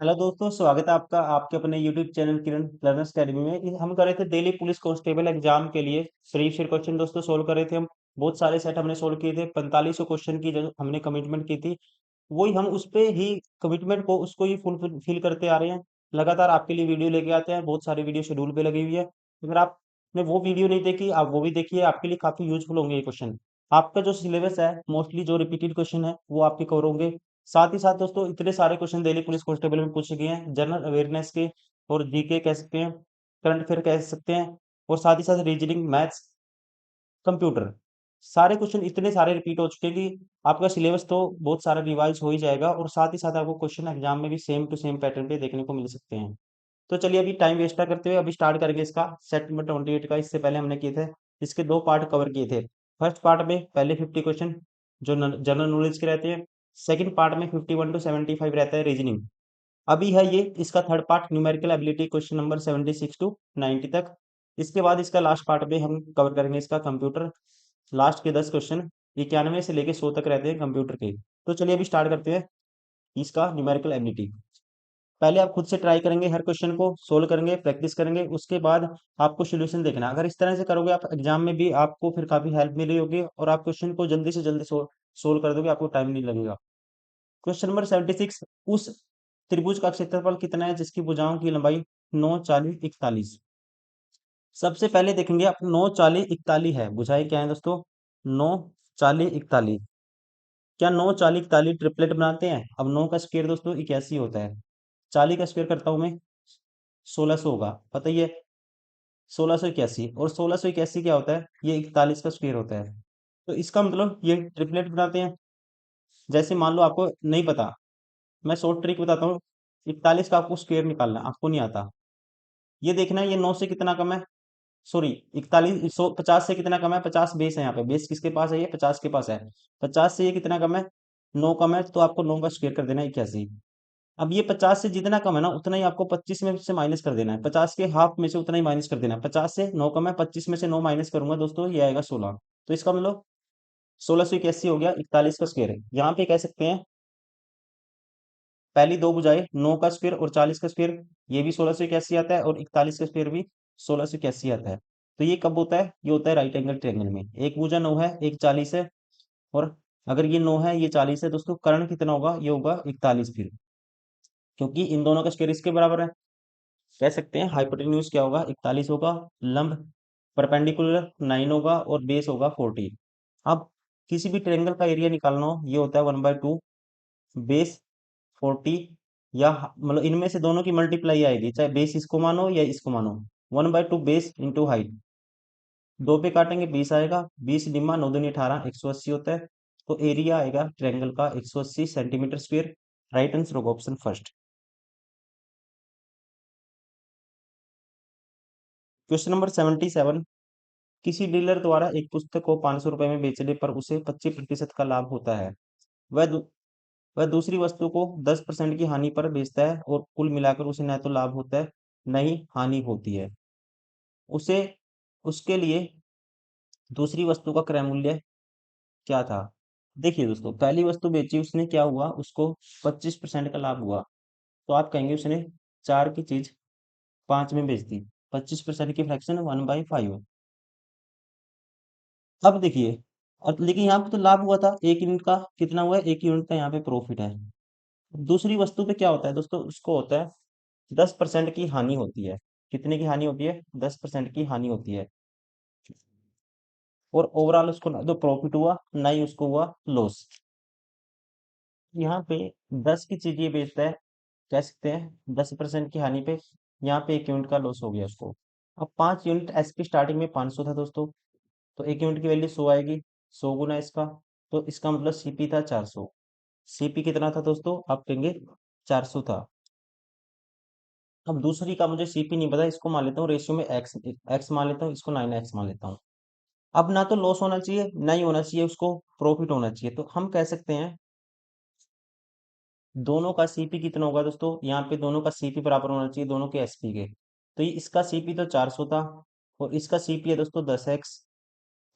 Hello दोस्तों, स्वागत है आपका आपके अपने यूट्यूब चैनल किरण लर्नर्स अकेडमी में। हम कर रहे थे दिल्ली पुलिस कांस्टेबल एग्जाम के लिए प्रीवियस ईयर क्वेश्चन दोस्तों सोल्व कर रहे थे हम। बहुत सारे सेट हमने सोल्व किए थे, 4500 क्वेश्चन की जो हमने कमिटमेंट की थी, वही हम उस पे ही कमिटमेंट को उसको ही फुलफिल करते आ रहे हैं। लगातार आपके लिए वीडियो लेके आते हैं, बहुत सारी वीडियो शेड्यूल पे लगी हुई है। अगर आपने वो वीडियो नहीं देखी, आप वो भी देखिए, आपके लिए काफी यूजफुल होंगे ये क्वेश्चन। आपका जो सिलेबस है, मोस्टली जो रिपीटेड क्वेश्चन है वो आपके कवर होंगे। साथ ही साथ दोस्तों इतने सारे क्वेश्चन दिल्ली पुलिस कांस्टेबल में पूछे गए हैं, जनरल अवेयरनेस के और जीके कह सकते हैं, करंट अफेयर कह सकते हैं, और साथ ही साथ रीजनिंग, मैथ्स, कंप्यूटर, सारे क्वेश्चन इतने सारे रिपीट हो चुके हैं कि आपका सिलेबस तो बहुत सारा रिवाइज हो ही जाएगा, और साथ ही साथ आपको क्वेश्चन एग्जाम में भी सेम टू सेम पैटर्न पे देखने को मिल सकते हैं। तो चलिए अभी टाइम वेस्ट ना करते हुए अभी स्टार्ट करेंगे इसका सेट नंबर 28 का। इससे पहले हमने किए थे, इसके दो पार्ट कवर किए थे। फर्स्ट पार्ट में पहले 50 क्वेश्चन जो जनरल नॉलेज के रहते हैं, सेकंड पार्ट में 51 to 75 रहता है रीजनिंग। अभी है ये इसका third part, numerical ability question number 76 to 90 तक। इसके बाद इसका लास्ट पार्ट में हम कवर करेंगे इसका कंप्यूटर। लास्ट के 10 क्वेश्चन 91 से लेके 100 तक रहते हैं कंप्यूटर के। तो चलिए अभी स्टार्ट करते हैं इसका न्यूमेरिकल एबिलिटी। पहले आप खुद से ट्राई करेंगे, हर क्वेश्चन को सोल्व करेंगे, प्रैक्टिस करेंगे, उसके बाद आपको सोल्यूशन देखना है। अगर इस तरह से करोगे आप एग्जाम में भी आपको फिर काफी हेल्प मिली होगी, और आप क्वेश्चन को जल्दी से जल्दी सोल्व कर दोगे, आपको टाइम नहीं लगेगा। क्वेश्चन नंबर 76, उस त्रिभुज का क्षेत्रफल कितना है जिसकी भुजाओं की लंबाई 9, 40, 41। सबसे पहले देखेंगे आप, 9, 40, 41 है, भुजाएं क्या है दोस्तों? 9, 40, 41। क्या 9, 40, 41 ट्रिपलेट बनाते हैं? अब 9 का स्क्वायर दोस्तों 81 होता है। 40 का स्क्वायर करता हूं मैं, 1600 होगा, पता ही है। 1681, और 1681 क्या होता है? ये 41 का स्क्वायर होता है। तो इसका मतलब ये ट्रिपलेट बनाते हैं। जैसे मान लो आपको नहीं पता, मैं शॉर्ट ट्रिक बताता हूँ। 41 का आपको स्क्वायर निकालना है, आपको नहीं आता। ये देखना है ये 9 से कितना कम है, सॉरी 41, 50 से कितना कम है? 50 बेस है, यहाँ पे बेस किसके पास है? ये 50 के पास है। 50 से ये कितना कम है? 9 कम है, तो आपको 9 का स्क्वायर कर देना है 81। अब ये 50 से जितना कम है ना, उतना ही आपको 25 में से माइनस कर देना है। 50 के हाफ में से उतना ही माइनस कर देना है। 50 से 9 कम है, 25 में से 9 माइनस करूंगा दोस्तों, ये आएगा 16। तो इसका मतलब 1681 हो गया 41 का स्क्वायर है। यहाँ पे कह सकते हैं पहली दो बुझाए 9 का स्क्वायर और 40 का स्क्वायर, ये भी 1681 आता है, और 41 का स्क्वायर भी 1681 आता है। तो ये कब होता है? ये होता है राइट एंगल ट्रायंगल में। एक भुजा 9 है, एक 40 है, और अगर ये 9 है ये 40 है दोस्तों, कर्ण कितना होगा? ये होगा 41 फिर, क्योंकि इन दोनों का स्क्वायर इसके बराबर है। कह सकते हैं हाइपोटेन्यूज क्या होगा? 41 होगा। लंब परपेंडिकुलर 9 होगा, और बेस होगा 40। अब किसी भी ट्रायंगल का एरिया निकालना हो, ये होता है 1/2 बेस 40, या मतलब इनमें से दोनों की मल्टीप्लाई आएगी, चाहे बेस इसको मानो या इसको मानो। 1/2 बेस इंटू हाइट, दो पे काटेंगे 20 आएगा, 20 डिम्मा 9 दूनी 18, 180 होता है। तो एरिया आएगा ट्रायंगल का 180 सेंटीमीटर स्क्वायर। राइट आंसर होगा ऑप्शन फर्स्ट। क्वेश्चन नंबर 77, किसी डीलर द्वारा एक पुस्तक को 500 रुपए में बेचने पर उसे 25% का लाभ होता है। वह दू, वह दूसरी वस्तु को 10% की हानि पर बेचता है, और कुल मिलाकर उसे न तो लाभ होता है न ही हानि होती है। उसे उसके लिए दूसरी वस्तु का क्रय मूल्य क्या था? देखिए दोस्तों, पहली वस्तु बेची उसने, क्या हुआ? उसको 25% का लाभ हुआ। तो आप कहेंगे उसने 4 की चीज 5 में बेच दी, 25% की फ्रैक्शन 1/5। अब देखिए, और लेकिन यहाँ पे तो लाभ हुआ था, 1 यूनिट का कितना हुआ है? 1 यूनिट का यहाँ पे प्रॉफिट है। दूसरी वस्तु पे क्या होता है दोस्तों? उसको होता है 10% की हानि होती है। कितने की हानि होती है? 10% की हानि होती है। और ओवरऑल उसको ना तो प्रॉफिट हुआ, ना ही उसको हुआ लॉस। यहाँ पे 10 की चीज ये बेचता है, कह सकते हैं 10% की हानि पे, यहाँ पे 1 यूनिट का लॉस हो गया उसको। अब 5 यूनिट, एसपी स्टार्टिंग में 500 था दोस्तों, तो 1 यूनिट की वैल्यू 100 आएगी, 100 गुना इसका। तो इसका मतलब सीपी था 400। सीपी कितना था दोस्तों? आप कहेंगे 400 था। अब दूसरी का मुझे सीपी नहीं पता, इसको मान लेता हूँ रेशियो में एक्स, एक्स मान लेता हूँ, इसको 9x मान लेता हूँ। अब ना तो लॉस होना चाहिए ना ही होना चाहिए, उसको प्रॉफिट होना चाहिए। तो हम कह सकते हैं दोनों का सीपी कितना होगा दोस्तों? यहाँ पे दोनों का सीपी बराबर होना चाहिए दोनों के एसपी के। तो ये इसका सीपी तो 400 था, और इसका सीपी है दोस्तों 10x,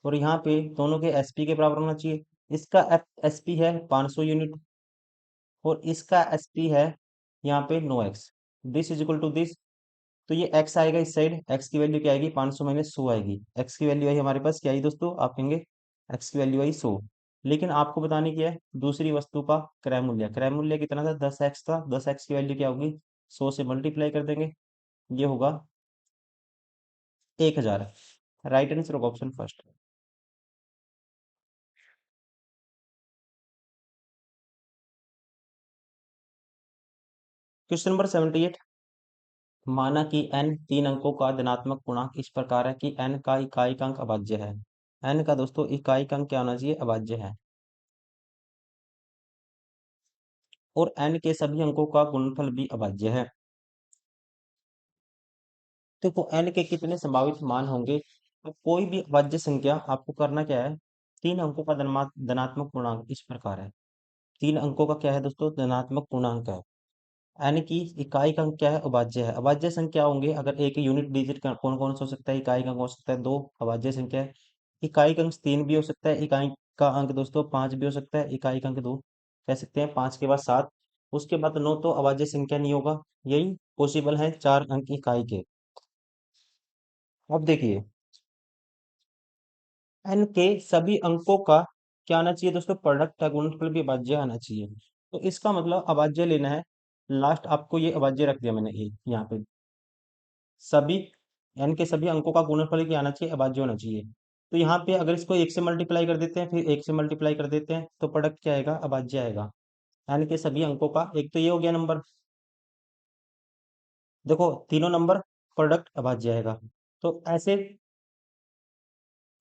और यहाँ पे दोनों के एसपी के बराबर होना चाहिए। इसका एसपी है 500 यूनिट, और इसका एसपी है यहाँ पे no x, this is equal to this. तो ये x आएगा इस साइड, x की वैल्यू क्या आएगी, 500 माइनस 100 आएगी। x की वैल्यू आई हमारे पास क्या आई दोस्तों, आप कहेंगे x की वैल्यू आई 100। लेकिन आपको बताने की है दूसरी वस्तु का क्रय मूल्य। क्रय मूल्य कितना था, 10x था। 10x की वैल्यू क्या होगी, 100 से मल्टीप्लाई कर देंगे, ये होगा 1000। राइट आंसर होगा ऑप्शन फर्स्ट। Question number 78। माना कि n तीन अंकों का धनात्मक पूर्णांक इस प्रकार है कि n का इकाई अंक अभाज्य है। n का दोस्तों इकाई अंक क्या होना चाहिए, अभाज्य है। और n के सभी अंकों का गुणनफल भी अभाज्य है। देखो n के कितने संभावित मान होंगे, तो कोई भी अभाज्य संख्या आपको करना क्या है, तीन अंकों का धनात्मक पूर्णांक इस प्रकार है। तीन अंकों का क्या है दोस्तों, धनात्मक पूर्णांक है। n की इकाई का अंक क्या है, अभाज्य है। अभाज्य संख्या होंगे अगर एक यूनिट डिजिट का कौन कौन सा हो सकता है, इकाई का अंक हो सकता है दो, अभाज्य संख्या है। इकाई का अंक तीन भी हो सकता है, इकाई का अंक दोस्तों पांच भी हो सकता है, इकाई का अंक दो कह सकते हैं, पांच के बाद सात, उसके बाद नौ, तो अभाज्य संख्या नहीं होगा। यही पॉसिबल है चार अंक इकाई के। अब देखिए n के सभी अंकों का क्या आना चाहिए दोस्तों, प्रोडक्ट का गुणनफल भी अभाज्य आना चाहिए। तो इसका मतलब अभाज्य लेना है। लास्ट आपको ये अभाज्य रख दिया मैंने एक यहाँ पे, सभी n के सभी अंकों का गुणनफल क्या आना चाहिए, अभाज्य होना चाहिए। तो यहाँ पे अगर इसको एक से मल्टीप्लाई कर देते हैं, फिर एक से मल्टीप्लाई कर देते हैं, तो प्रोडक्ट क्या आएगा, अभाज्य आएगा। n के सभी अंकों का, एक तो ये हो गया नंबर, देखो तीनों नंबर प्रोडक्ट अभाज्य आएगा। तो ऐसे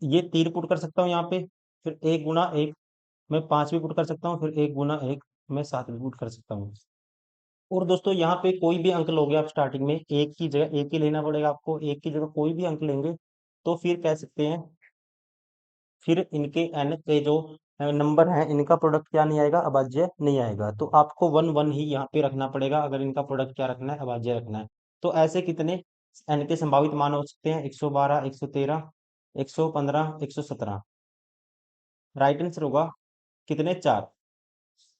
ये तीन पुट कर सकता हूँ यहाँ पे, फिर एक गुना एक, मैं पांच भी पुट कर सकता हूँ, फिर एक गुना एक मैं सात भी पुट कर सकता हूँ। और दोस्तों यहाँ पे कोई भी अंक लोगे आप स्टार्टिंग में, एक की जगह एक ही लेना पड़ेगा आपको, एक की जगह कोई भी अंक लेंगे तो फिर कह सकते हैं, फिर इनके एन के जो नंबर हैं इनका प्रोडक्ट क्या नहीं आएगा, अभाज्य नहीं आएगा। तो आपको वन वन ही यहाँ पे रखना पड़ेगा अगर इनका प्रोडक्ट क्या रखना है, अभाज्य रखना है। तो ऐसे कितने एन के संभावित मान हो सकते हैं, 112, 113, 115, 117। राइट आंसर होगा कितने, चार,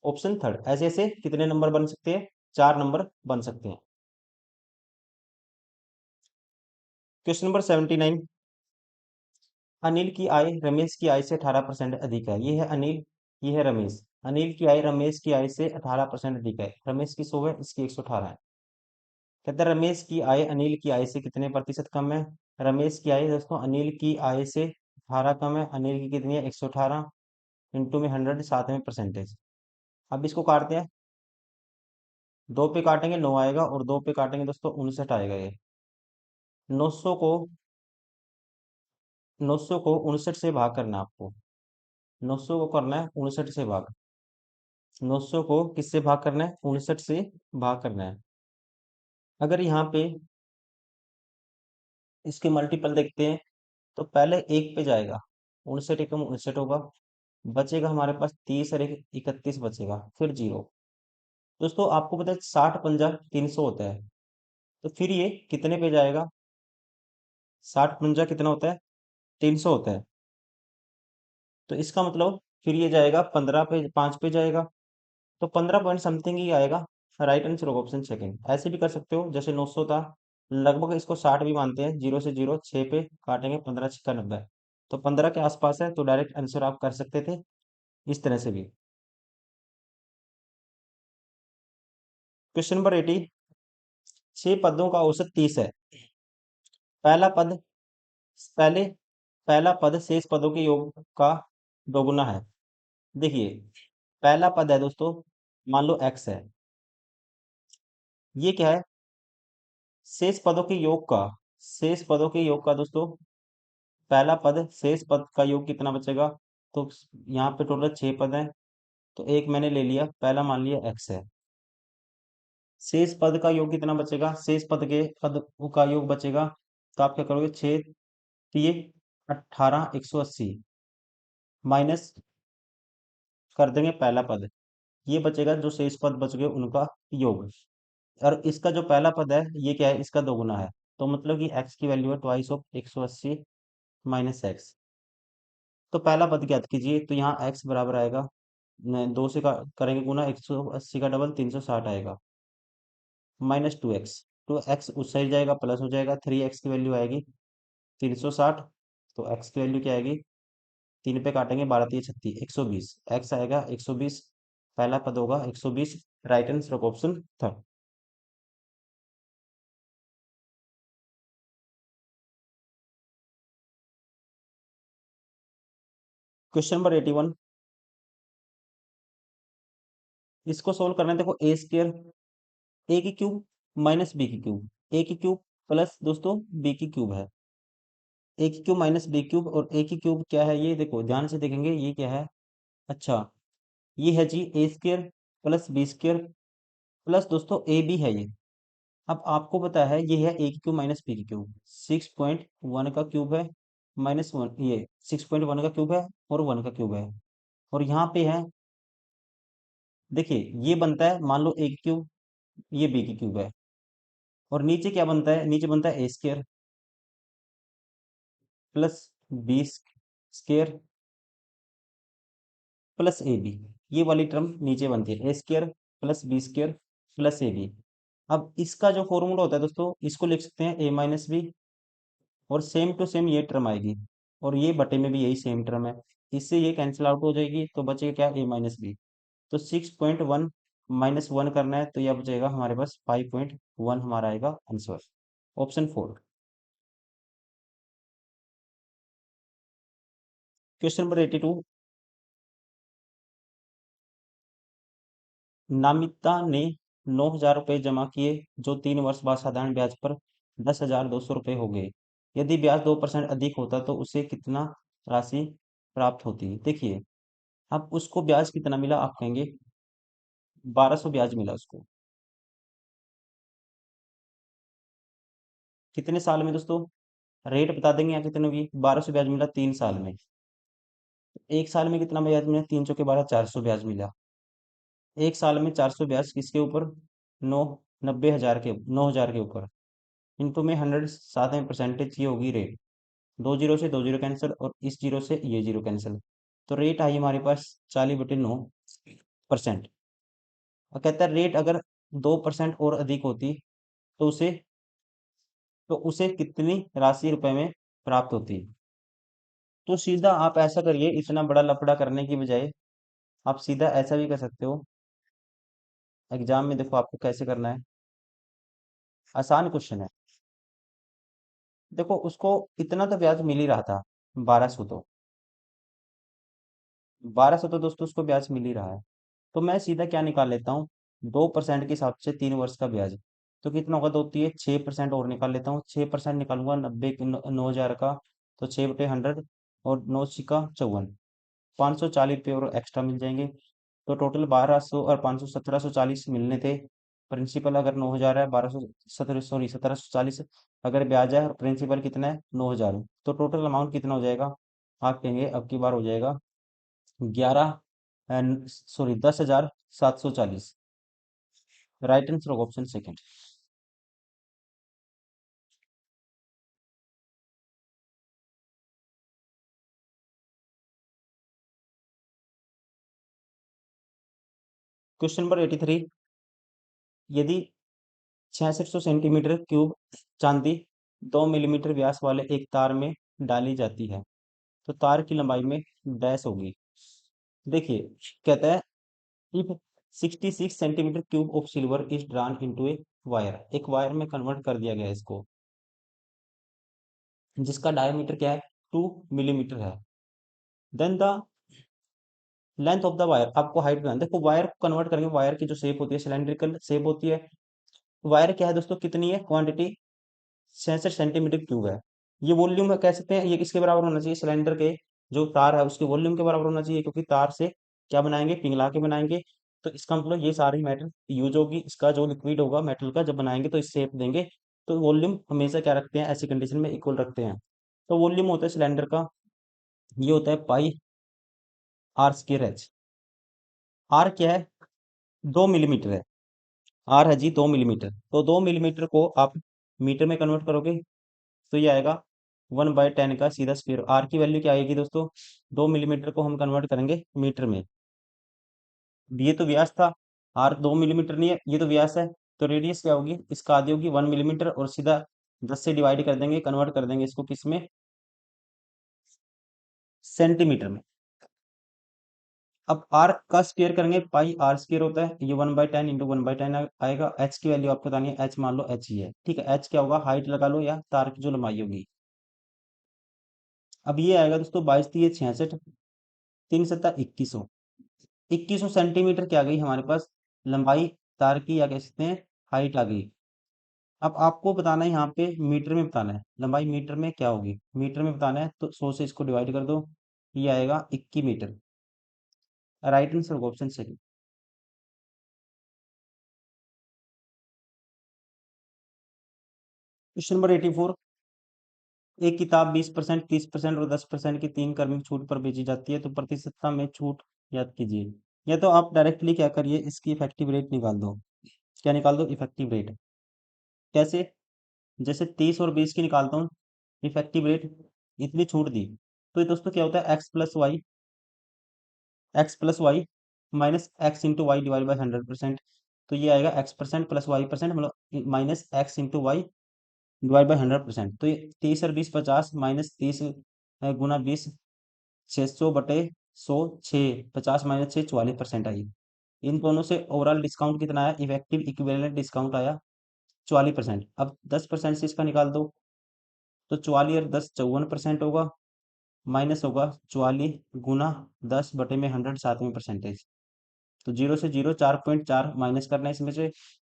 ऑप्शन थर्ड। ऐसे ऐसे कितने नंबर बन सकते हैं, चार नंबर बन सकते हैं। Question number 79। अनिल की आय रमेश की आय से 18% अधिक है। ये है अनिल, ये है रमेश। अनिल की आय रमेश की आय से 18% अधिक है। रमेश की 100 है, इसकी 118 है। कहते हैं रमेश की आय अनिल की आय से कितने प्रतिशत कम है। रमेश की आय दोस्तों अनिल की आय से 18 कम है। अनिल की कितनी है, 118, इंटू में 100, साथ में परसेंटेज। अब इसको काटते हैं, दो पे काटेंगे 9 आएगा, और दो पे काटेंगे दोस्तों 59 आएगा। ये 900 को 59 से भाग करना है आपको। 900 को करना है 59 से भाग। 900 को किससे भाग करना है, 59 से भाग करना है। अगर यहाँ पे इसके मल्टीपल देखते हैं, तो पहले एक पे जाएगा, 59 एकम 59 होगा, बचेगा हमारे पास 30 और 31 बचेगा, फिर जीरो। दोस्तों आपको पता है 60 पंजा 300 होता है, तो फिर ये कितने पे जाएगा, 60 पंजा कितना होता है, 300 होता है। तो इसका मतलब फिर ये जाएगा 15 पे, 5 पे जाएगा, तो 15 पॉइंट समथिंग ही आएगा। राइट आंसर होगा ऑप्शन सेकंड। ऐसे भी कर सकते हो, जैसे 900 था, लगभग इसको 60 भी मानते हैं, जीरो से जीरो 6 पे काटेंगे, 15 छिक्का 90, तो 15 के आसपास है, तो डायरेक्ट आंसर आप कर सकते थे इस तरह से भी। Question number 80। 6 पदों का औसत 30 है। पहला पद पहले पहला पद शेष पदों के योग का दोगुना है। देखिए पहला पद है दोस्तों, मान लो x है, ये क्या है, शेष पदों के योग का, शेष पदों के योग का दोस्तों, पहला पद शेष पद का योग कितना बचेगा। तो यहाँ पे टोटल 6 पद हैं, तो एक मैंने ले लिया, पहला मान लिया x है। शेष पद का योग कितना बचेगा, शेष पद के पद का योग बचेगा, तो आप क्या करोगे, 6 18 180 माइनस कर देंगे पहला पद, ये बचेगा जो शेष पद बच गए उनका योग। और इसका जो पहला पद है ये क्या है, इसका दोगुना है, तो मतलब कि x की वैल्यू है ट्वाइस ऑफ 180 माइनस एक्स। तो पहला पद ज्ञात कीजिए, तो यहाँ x बराबर आएगा, दो से करेंगे गुना, 180 का डबल 360 आएगा। -2x, तो x उस साइड जाएगा, प्लस हो जाएगा, 3x की वैल्यू आएगी 360, तो x की वैल्यू क्या आएगी, 3 पे काटेंगे, 12 3 36, 120, x आएगा 120, पहला पद होगा 120, right answer option third. Question number 81, इसको सोल्व करना है। देखो ए स्क्र ए की क्यूब माइनस बी की क्यूब, ए की क्यूब प्लस दोस्तों बी की क्यूब है, ए की क्यूब माइनस बी क्यूब, और ए की क्यूब क्या है, ये देखो ध्यान से देखेंगे ये क्या है। अच्छा, ये है जी a square plus b square plus दोस्तों ए बी है ये। अब आपको पता है ये है ए की क्यूब माइनस बी की क्यूब, 6.1 का क्यूब है माइनस वन, ये 6.1 का क्यूब है और 1 का क्यूब है, और यहाँ पे है, देखिए ये बनता है, मान लो ए की क्यूब, ये बी की क्यूब है, और नीचे क्या बनता है, नीचे बनता है a square plus b square plus a b, ये वाली टर्म नीचे बनती है, a square plus b square plus a b. अब इसका जो फॉर्मूला होता है दोस्तों, इसको लिख सकते हैं ए माइनस बी, और सेम टू सेम ये टर्म आएगी, और ये बटे में भी यही सेम टर्म है, इससे ये कैंसिल आउट हो जाएगी, तो बचेगा क्या, ए माइनस बी। तो 6.1 माइनस वन करना है, तो यह बचेगा हमारे पास 5.1, हमारा आएगा आंसर, ऑप्शन 4। क्वेश्चन नंबर 82, नामिता ने 9,000 रुपये जमा किए, जो 3 वर्ष बाद साधारण ब्याज पर 10,200 रुपये हो गए। यदि ब्याज 2% अधिक होता तो उसे कितना राशि प्राप्त होती। देखिए, अब उसको ब्याज कितना मिला, आप कहेंगे 1200 ब्याज मिला उसको, कितने साल में दोस्तों, रेट बता देंगे यहाँ कितने की, 1200 ब्याज मिला 3 साल में, एक साल में कितना ब्याज मिला, 3 चौके 12, 400 ब्याज मिला, एक साल में 400 ब्याज किसके ऊपर, नौ 90,000 के 9,000 के ऊपर, इनटू में 100, साथ में परसेंटेज ये होगी रेट, 2 जीरो से 2 जीरो कैंसिल, और इस जीरो से ये जीरो कैंसिल, तो रेट आई हमारे पास 40/9%। और कहता है रेट अगर 2% और अधिक होती तो उसे कितनी राशि रुपए में प्राप्त होती। तो सीधा आप ऐसा करिए, इतना बड़ा लफड़ा करने की बजाय आप सीधा ऐसा भी कर सकते हो, एग्जाम में देखो आपको कैसे करना है, आसान क्वेश्चन है। देखो उसको इतना तो ब्याज मिल ही रहा था, 1200, तो 1200 तो दोस्तों उसको ब्याज मिल ही रहा है, तो मैं सीधा क्या निकाल लेता हूँ, 2% के हिसाब से 3 वर्ष का ब्याज, तो कितना होगा, दो होती है 6% और निकाल लेता हूँ, 6% निकालूंगा 9,000 का, तो 6/100, और 9 छिका 54, 540 रुपये और एक्स्ट्रा मिल जाएंगे, तो टोटल 1200 और 500 1740 मिलने थे। प्रिंसिपल अगर 9,000 है, 1740, अगर ब्याज है, और प्रिंसिपल कितना है 9,000, तो टोटल अमाउंट कितना हो जाएगा, आप कहेंगे अब की बार हो जाएगा 11, sorry 10,740, right answer option second. Question number 83, यदि 6600 सेंटीमीटर क्यूब चांदी 2 मिलीमीटर व्यास वाले एक तार में डाली जाती है, तो तार की लंबाई में डैश होगी। देखिए, कहता है if 66 centimetre cube of silver is drawn into a wire, एक वायर में कन्वर्ट कर दिया गया है इसको, जिसका डायमीटर क्या है, 2 मिलीमीटर है, then the length of the wire, आपको हाइट करना है। देखो वायर को कन्वर्ट करेंगे, वायर की जो शेप होती है सिलेंड्रिकल शेप होती है, वायर क्या है दोस्तों, कितनी है क्वांटिटी, 66 सेंटीमीटर क्यूब है, ये वॉल्यूम कह सकते हैं, ये किसके बराबर होना चाहिए, सिलेंडर के जो तार है उसके वॉल्यूम के बराबर होना चाहिए, क्योंकि तार से क्या बनाएंगे, पिघला के बनाएंगे, तो इसका मतलब ये सारी मेटल यूज होगी, इसका जो लिक्विड होगा मेटल का जब बनाएंगे तो इस शेप देंगे, तो वॉल्यूम हमेशा क्या रखते हैं, ऐसी कंडीशन में इक्वल रखते हैं, तो वॉल्यूम होता है सिलेंडर का, ये होता है पाई आर स्क्र एच। आर क्या है, 2 मिलीमीटर है, आर है जी 2 मिलीमीटर, तो 2 मिलीमीटर को आप मीटर में कन्वर्ट करोगे, तो ये आएगा 1/10 का सीधा स्क्वायर। आर की वैल्यू क्या आएगी दोस्तों, 2 मिलीमीटर को हम कन्वर्ट करेंगे मीटर में, ये तो व्यास था, आर 2 मिलीमीटर नहीं है, ये तो व्यास है, तो रेडियस क्या होगी, इसका आधी होगी 1 मिलीमीटर, और सीधा 10 से डिवाइड कर देंगे, कन्वर्ट कर देंगे इसको किस में, सेंटीमीटर में। अब आर का स्क्वायर करेंगे, पाई आर स्क्वायर होता है, ये 1/10 इंटू 1/10 आएगा। एच की वैल्यू आपको बतानी है, एच मान लो एच ही है, ठीक है। एच क्या होगा, हाइट लगा लो या तार की जो लंबाई होगी। अब ये आएगा दोस्तों 22×3 = 66, 3×7 = 2100, 2100 सेंटीमीटर क्या आ गई हमारे पास लंबाई तार की, या कह सकते हैं हाइट आ गई। अब आपको बताना है यहाँ पे मीटर में बताना है, लंबाई मीटर में क्या होगी, मीटर में बताना है, तो 100 से इसको डिवाइड कर दो, ये आएगा 21 metre. Right answer option second. Question number 84। एक किताब 20%, 30% और 10% की 3 क्रमिक छूट पर बेची जाती है, तो प्रतिशतता में छूट याद कीजिए। या तो आप डायरेक्टली क्या करिए, इसकी इफेक्टिव रेट निकाल दो। क्या निकाल दो, इफेक्टिव रेट। कैसे, जैसे 30 और 20 की निकालता हूँ इफेक्टिव रेट, इतनी छूट दी, तो ये दोस्तों क्या होता है, x plus y minus x into y divide by 100%। तो ये आएगा x% प्लस y%, मतलब minus x into y divide by 100%। तो ये 30 और 20 50, माइनस 30 गुना 20 600/100, 6 50 - 6 44% आई। इन दोनों से ओवरऑल डिस्काउंट कितना आया, इफेक्टिव इक्विवेलेंट डिस्काउंट आया 44%। अब 10% से इसका निकाल दो, तो 44 और 10 = 54% होगा, माइनस होगा 44 गुना 10/100 सातवें परसेंटेज। तो 0 से 0 4.4 माइनस करना है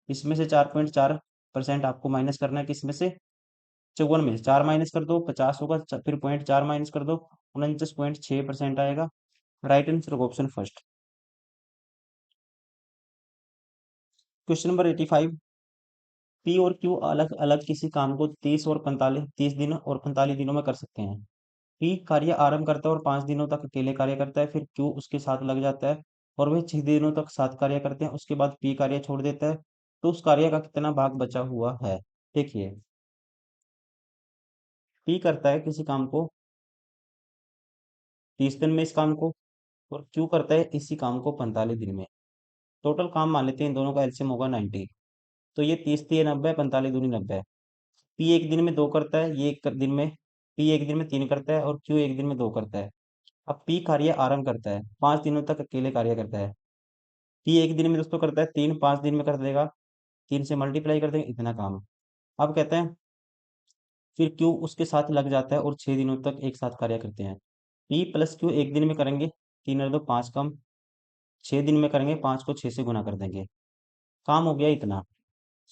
इसमें से, 4.4% आपको माइनस करना है किसमें से, 54 में से 4 माइनस कर दो 50 होगा, फिर 0.4 माइनस कर दो 49.6% आएगा। Right answer option first. Question number 85। P और क्यू अलग अलग किसी काम को 30 दिन और 45 दिनों में कर सकते हैं। पी कार्य आरंभ करता है और 5 दिनों तक अकेले कार्य करता है, फिर क्यू उसके साथ लग जाता है और वह 6 दिनों तक साथ कार्य करते हैं, उसके बाद पी कार्य छोड़ देता है, तो उस कार्य का कितना भाग बचा हुआ है। देखिए, पी करता है किसी काम को 30 दिन में, इस काम को, और क्यू करता है इसी काम को 45 दिन में। टोटल काम मान लेते हैं, इन दोनों का एलसीएम होगा 90। तो ये 30×3 = 90, 45×2 = 90। पी एक दिन में 2 करता है, ये एक दिन में, पी एक दिन में 3 करता है और क्यू एक दिन में 2 करता है। अब पी कार्य आरंभ करता है, 5 दिनों तक अकेले कार्य करता है। पी एक दिन में दोस्तों करता है 3, 5 दिन में कर देगा, 3 से मल्टीप्लाई कर देंगे इतना काम। अब कहते हैं फिर क्यू उसके साथ लग जाता है और 6 दिनों तक एक साथ कार्य करते हैं। पी प्लस क्यू एक दिन में करेंगे, 3 और 2 5 कम, 6 दिन में करेंगे, 5 को 6 से गुना कर देंगे, काम हो गया इतना।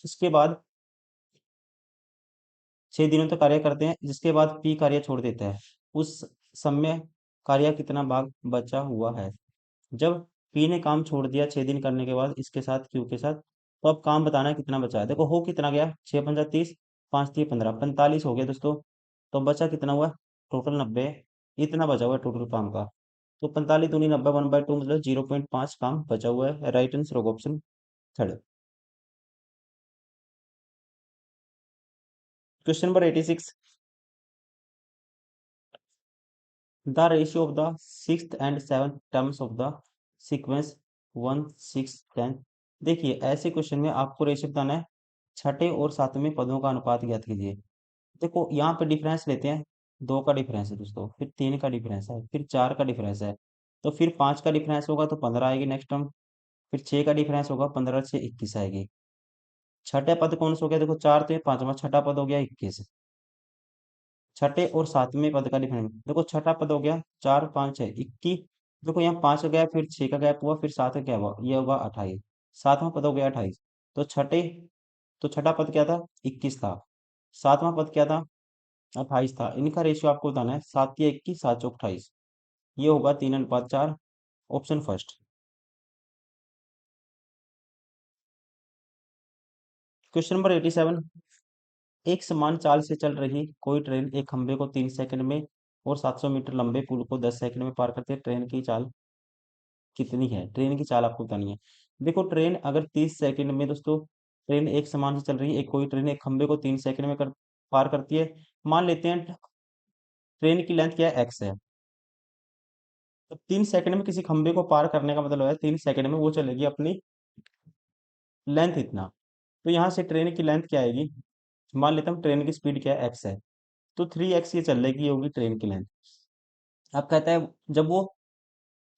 इसके बाद 6 दिनों तक कार्य करते हैं, जिसके बाद पी कार्य छोड़ देता है, उस समय कार्य कितना भाग बचा हुआ है। जब पी ने काम छोड़ दिया 6 दिन करने के बाद इसके साथ, क्यू के साथ, तो अब काम बताना है कितना बचा है। देखो हो कितना गया, 6×5 = 30, 5×3 = 15, 45 हो गया दोस्तों। तो बचा कितना हुआ, टोटल 90, इतना बचा हुआ है टोटल काम का। तो 45×2 = 90, 1/2 मतलब 0.5 काम बचा हुआ है। Right answer option third. Question number 86। The ratio of the sixth and seventh terms of the sequence 1 6 10। देखिए, ऐसे क्वेश्चन में आपको रेशियो बताना है, छठे और सातवें पदों का अनुपात ज्ञात कीजिए। देखो यहाँ पे डिफरेंस लेते हैं, 2 का डिफरेंस है दोस्तों, फिर 3 का डिफरेंस है, फिर 4 का डिफरेंस है, तो फिर 5 का डिफरेंस होगा तो 15 आएगी नेक्स्ट टर्म, फिर 6 का डिफरेंस होगा, 15 से 21 आएगी। छठे पद कौन सा हो गया, देखो 4 तो ये पांचवा, छठा पद हो गया 21। छठे और सातवें पद का डिफरेंस देखो, छठा पद हो गया 4 5 6 21। देखो यहाँ 5 का गैप, फिर 6 का गैप हुआ, फिर 7 का क्या हुआ, ये होगा 28, सातवां पद हो गया 28। तो छठा पद क्या था, 21 था, सातवां पद क्या था, 28 था। इनका रेशियो आपको बताना है, 7×21 7×4 = 28, ये होगा 3:4। Option first. Question number 87। एक समान चाल से चल रही कोई ट्रेन एक खंभे को 3 सेकंड में और 700 मीटर लंबे पुल को 10 सेकंड में पार करती है, ट्रेन की चाल कितनी है। ट्रेन की चाल आपको बतानी है। देखो, ट्रेन अगर 30 सेकंड में दोस्तों, ट्रेन एक समान से चल रही है, एक कोई ट्रेन एक खंभे को 3 सेकंड में पार करती है। मान लेते हैं ट्रेन की लेंथ क्या है, एक्स है, तो 3 सेकंड में किसी खंभे को पार करने का मतलब है 3 सेकंड में वो चलेगी अपनी लेंथ इतना। तो यहाँ से ट्रेन की लेंथ क्या आएगी, मान लेता हूँ ट्रेन की स्पीड क्या है, एक्स है, तो 3x ये चल रही होगी ट्रेन की लेंथ। अब कहता है जब वो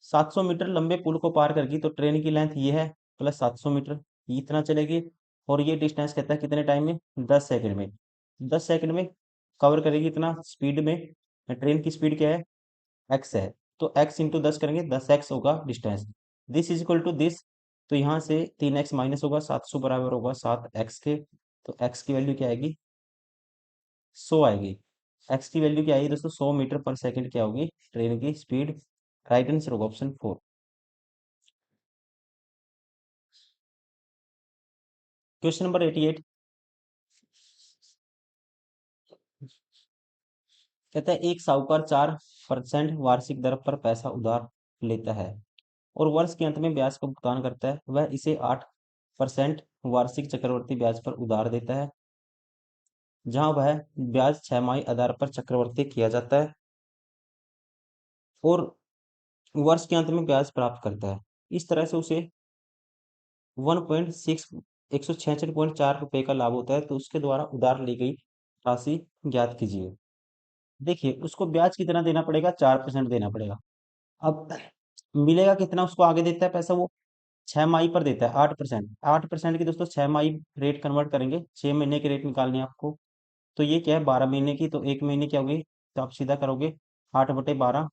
700 मीटर लंबे पुल को पार करगी तो ट्रेन की लेंथ ये है प्लस 700 मीटर, ये इतना चलेगी, और ये डिस्टेंस कहता है कितने टाइम में, 10 सेकंड में। 10 सेकंड में कवर करेगी इतना स्पीड में। ट्रेन की स्पीड क्या है, एक्स है, तो एक्स इंटू 10 करेंगे, 10x होगा distance. This is equal to this, तो यहाँ से 3x माइनस होगा, 700 बराबर होगा 7x के, तो x की वैल्यू क्या आएगी, 100 आएगी। x की वैल्यू क्या आएगी दोस्तों, 100 मीटर पर सेकंड क्या होगी ट्रेन की स्पीड। राइट आंसर होगा ऑप्शन 4। क्वेश्चन नंबर 88 कहता है एक साहूकार 4% वार्षिक दर पर पैसा उधार लेता है और वर्ष के अंत में ब्याज का भुगतान करता है, वह इसे 8% वार्षिक चक्रवर्ती ब्याज पर उधार देता है, जहां वह ब्याज 6 माही आधार पर चक्रवर्ती किया जाता है और वर्ष के अंत में ब्याज प्राप्त करता है। इस तरह से उसे 166.4 रुपए का लाभ होता है, तो उसके द्वारा उधार ली गई राशि ज्ञात कीजिए। देखिए उसको ब्याज कितना देना पड़ेगा, 4% देना पड़ेगा। अब मिलेगा कितना, उसको आगे देता है पैसा वो 6 माही पर देता है 8%। 8% की दोस्तों 6 माही रेट कन्वर्ट करेंगे, 6 महीने के रेट निकालने हैं आपको, तो ये क्या है 12 महीने की, तो 1 महीने क्या होगी, तो आप सीधा करोगे 8/12।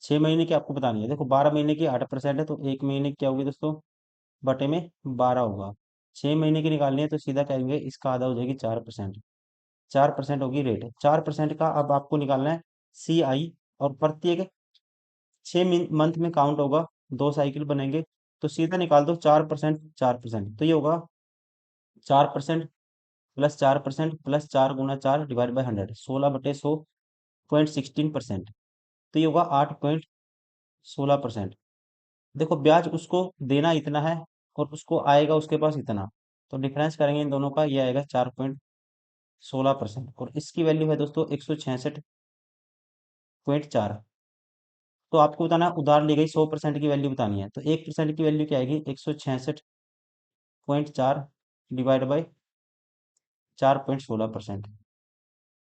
6 महीने की आपको बतानी है, देखो 12 महीने की 8% है, तो 1 महीने की क्या होगी दोस्तों, बटे में 12 होगा। 6 महीने की निकालनी है तो सीधा कहेंगे इसका आधा हो जाएगी 4%। 4% होगी रेट, 4% का अब आपको निकालना है CI, और प्रत्येक 6 मंथ में काउंट होगा, 2 साइकिल बनेंगे, तो सीधा निकाल दो 4%, 4%, तो ये होगा 4% प्लस 4 गुना 4 डिवाइड बाई 100, 16/100.16%, तो ये होगा 8.16%। देखो ब्याज उसको देना इतना है और उसको आएगा उसके पास इतना, तो डिफरेंस करेंगे इन दोनों का, ये आएगा 4.16%, और इसकी वैल्यू है दोस्तों 166.4। तो आपको बताना है, उधार ली गई 100% की वैल्यू बतानी है, तो 1% की वैल्यू क्या आएगी, 166.4 डिवाइड बाई 4.16%।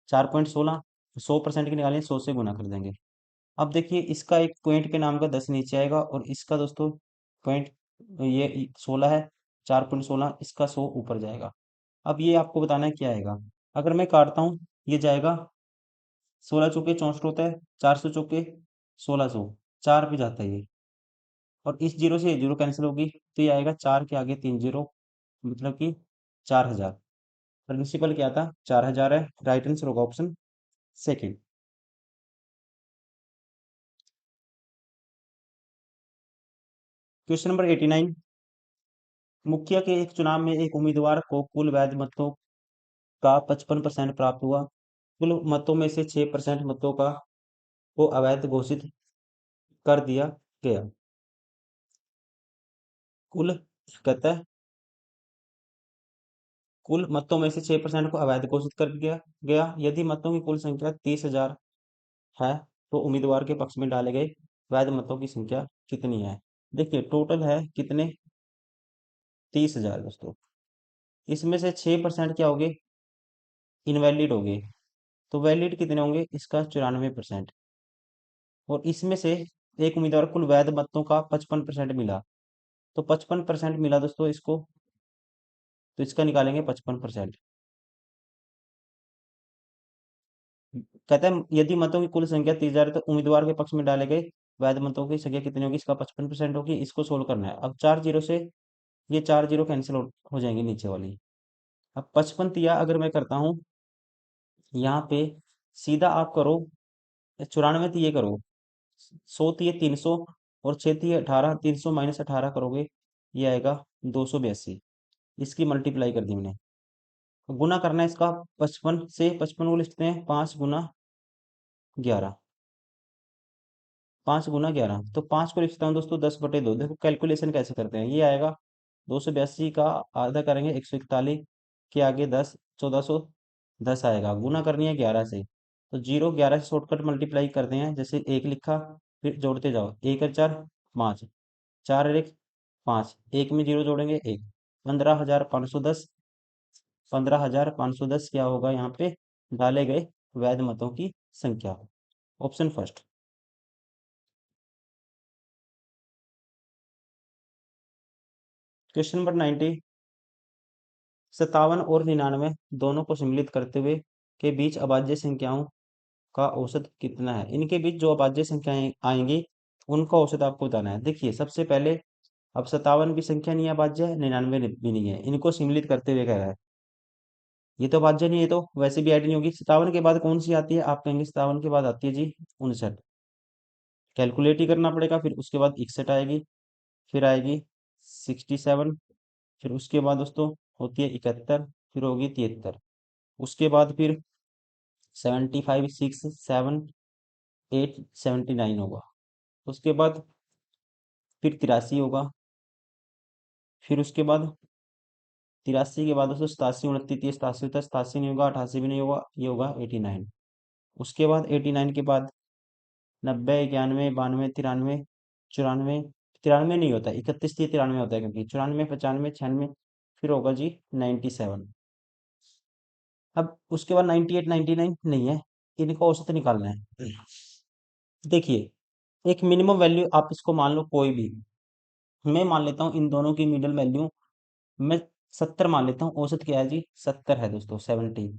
4.16, 100% की निकालें, 100 से गुना कर देंगे। अब देखिए इसका एक पॉइंट के नाम का 10 नीचे आएगा, और इसका दोस्तों पॉइंट ये 16 है, 4.16, इसका 100 ऊपर जाएगा। अब ये आपको बताना है क्या आएगा, अगर मैं काटता हूँ ये जाएगा 16 चौके 64 होता है, 400 चौके 1600, 4 पे जाता है ये, और इस जीरो से ये जीरो कैंसिल होगी, तो ये आएगा 4 के आगे 3 जीरो, मतलब कि 4000। प्रिंसिपल क्या था, 4000 है। राइट आंसर होगा ऑप्शन सेकंड। क्वेश्चन नंबर 89, मुखिया के एक चुनाव में एक उम्मीदवार को कुल वैध मतों का 55% प्राप्त हुआ, कुल मतों में से 6% मतों का को अवैध घोषित कर दिया गया। कुल कहता है कुल मतों में से 6% को अवैध घोषित कर दिया गया, यदि मतों की कुल संख्या 30,000 है तो उम्मीदवार के पक्ष में डाले गए वैध मतों की संख्या कितनी है। देखिए टोटल है कितने, 30,000 दोस्तों, इसमें से 6% क्या होंगे, इनवैलिड हो गए, तो वैलिड कितने होंगे, इसका 94%, और इसमें से एक उम्मीदवार कुल वैध मतों का 55% मिला, तो 55% मिला दोस्तों इसको, तो इसका निकालेंगे 55%। कहते हैं यदि मतों की कुल संख्या 30,000 है तो उम्मीदवार के पक्ष में डाले गए वैध मतों की संख्या कितनी होगी, इसका 55% होगी, इसको सोल्व करना है। अब 4 जीरो से ये 4 जीरो कैंसिल हो जाएंगे नीचे वाली। अब 55 तिया अगर मैं करता हूँ यहाँ पे, सीधा आप करो 94 तिये करो, 100 तिये 300, और 6 तिये 18, 300 माइनस 18 करोगे ये आएगा 282, इसकी मल्टीप्लाई कर दी मैंने। गुना करना है इसका 55 से, 55 को लिखते हैं 5 गुना 11, 5 गुना 11, तो 5 को लिखता हूँ दोस्तों 10/2। देखो कैलकुलेशन कैसे करते हैं, ये आएगा 282 का आधा करेंगे 141 के आगे 10, 1410 आएगा, गुना करनी है 11 से, तो 0 11 से शॉर्टकट मल्टीप्लाई करते हैं, जैसे एक लिखा फिर जोड़ते जाओ, 1 और 4 5, 4 और 1 5, एक में जीरो जोड़ेंगे 1, 15,510, 15,510 क्या होगा यहाँ पे डाले गए वैध मतों की संख्या। Option first. क्वेश्चन नंबर 90, 57 और 99 दोनों को सम्मिलित करते हुए के बीच अभाज्य संख्याओं का औसत कितना है। इनके बीच जो अभाज्य संख्याएं आएंगी उनका औसत आपको बताना है। देखिए सबसे पहले, अब 57 भी संख्या नहीं है अभाज्य है, 99 भी नहीं है, इनको सम्मिलित करते हुए कह रहा है। ये तो अभाज्य नहीं है, तो वैसे भी ऐड नहीं होगी। 57 के बाद कौन सी आती है, आप कहेंगे 57 के बाद आती है जी 59। कैलकुलेट ही करना पड़ेगा। फिर उसके बाद 61 आएगी, फिर आएगी 67, फिर उसके बाद दोस्तों होती है 71, फिर होगी 73, उसके बाद फिर 75, 6, 7, 8, 79 होगा। उसके बाद फिर 83 होगा, फिर उसके बाद 83 के बाद दोस्तों 87, 29, 30, 87 होता है, 87 नहीं होगा, 88 भी नहीं होगा, ये होगा 89। उसके बाद 89 के बाद 90, 91, 92, 93, 94, 93 नहीं होता, 31, 30, 93 होता है, क्योंकि 94, 95, 96, फिर होगा जी 97। अब उसके बाद 98, 99 नहीं है, इनका औसत निकालना है। देखिए एक मिनिमम वैल्यू आप इसको मान लो कोई भी, मैं मान लेता हूँ इन दोनों की मिडिल वैल्यू मैं 70 मान लेता हूँ। औसत क्या है जी 70 है दोस्तों, 70।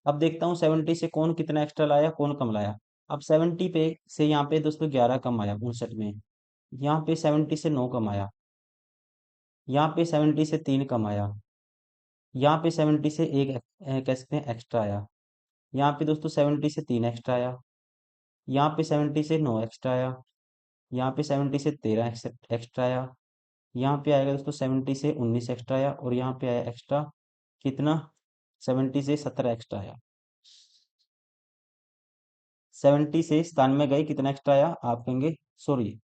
अब देखता हूँ 70 से कौन कितना एक्स्ट्रा लाया, कौन कम लाया। अब 70 पे से यहाँ पे दोस्तों 11 कम आया 59 में, यहाँ पे 70 से 9 कम आया, यहाँ पे 70 से 3 कम आया, यहाँ पे 70 से एक कह सकते हैं एक्स्ट्रा आया, यहाँ पे दोस्तों 70 से 3 एक्स्ट्रा आया, यहाँ पे 70 से 9 एक्स्ट्रा आया, यहाँ पे 70 से 13 एक्स्ट्रा आया, यहाँ पे आएगा दोस्तों 70 से 19 एक्स्ट्रा आया, और यहाँ पे आया एक्स्ट्रा कितना, 70 से 17 एक्स्ट्रा आया। 70 से 97 गए, कितना एक्स्ट्रा आया, आप कहेंगे सॉरी,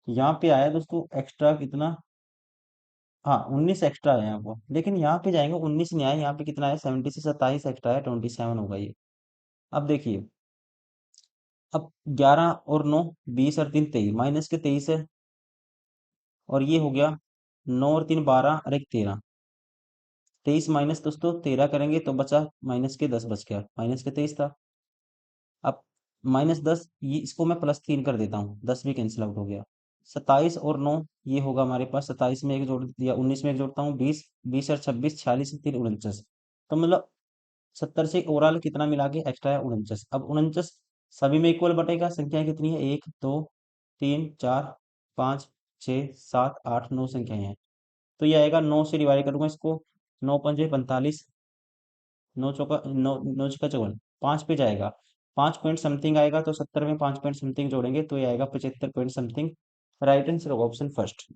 यहाँ पे आया दोस्तों एक्स्ट्रा कितना, हाँ 19 एक्स्ट्रा आया यहाँ पर, लेकिन यहाँ पे जाएंगे 19 नहीं आया, यहाँ पे कितना आया 70 से 27 एक्स्ट्रा आया, 27 होगा ये। अब देखिए, अब 11 और 9, 20 और 3 23, माइनस के 23 है, और ये हो गया 9 और 3 12 और एक 13, 23 माइनस दोस्तों 13 करेंगे तो बचा माइनस के 10 बच गया, माइनस के 23 था। अब -10, ये इसको मैं +3 कर देता हूँ, 10 भी कैंसिल आउट हो गया। 27 और 9 ये होगा हमारे पास, 27 में एक जोड़ दिया, 19 में एक जोड़ता हूँ 20, 20 और 26, 46, 3 49, तो मतलब 70 से ओवरऑल कितना मिला के एक्स्ट्रा है 49। अब 49 सभी में इक्वल बटेगा, संख्या कितनी है 1, 2, 3, 4, 5, 6, 7, 8, 9 संख्याएं हैं, तो ये आएगा 9 से डिवाइड करूंगा इसको, 9 पंजे 45, 9 चौका 9, 9 छक्का 54, 5 पे जाएगा, 5 पॉइंट समथिंग आएगा, तो 70 में 5 पॉइंट समथिंग जोड़ेंगे तो ये आएगा 75 पॉइंट समथिंग। राइट आंसर होगा ऑप्शन फर्स्ट।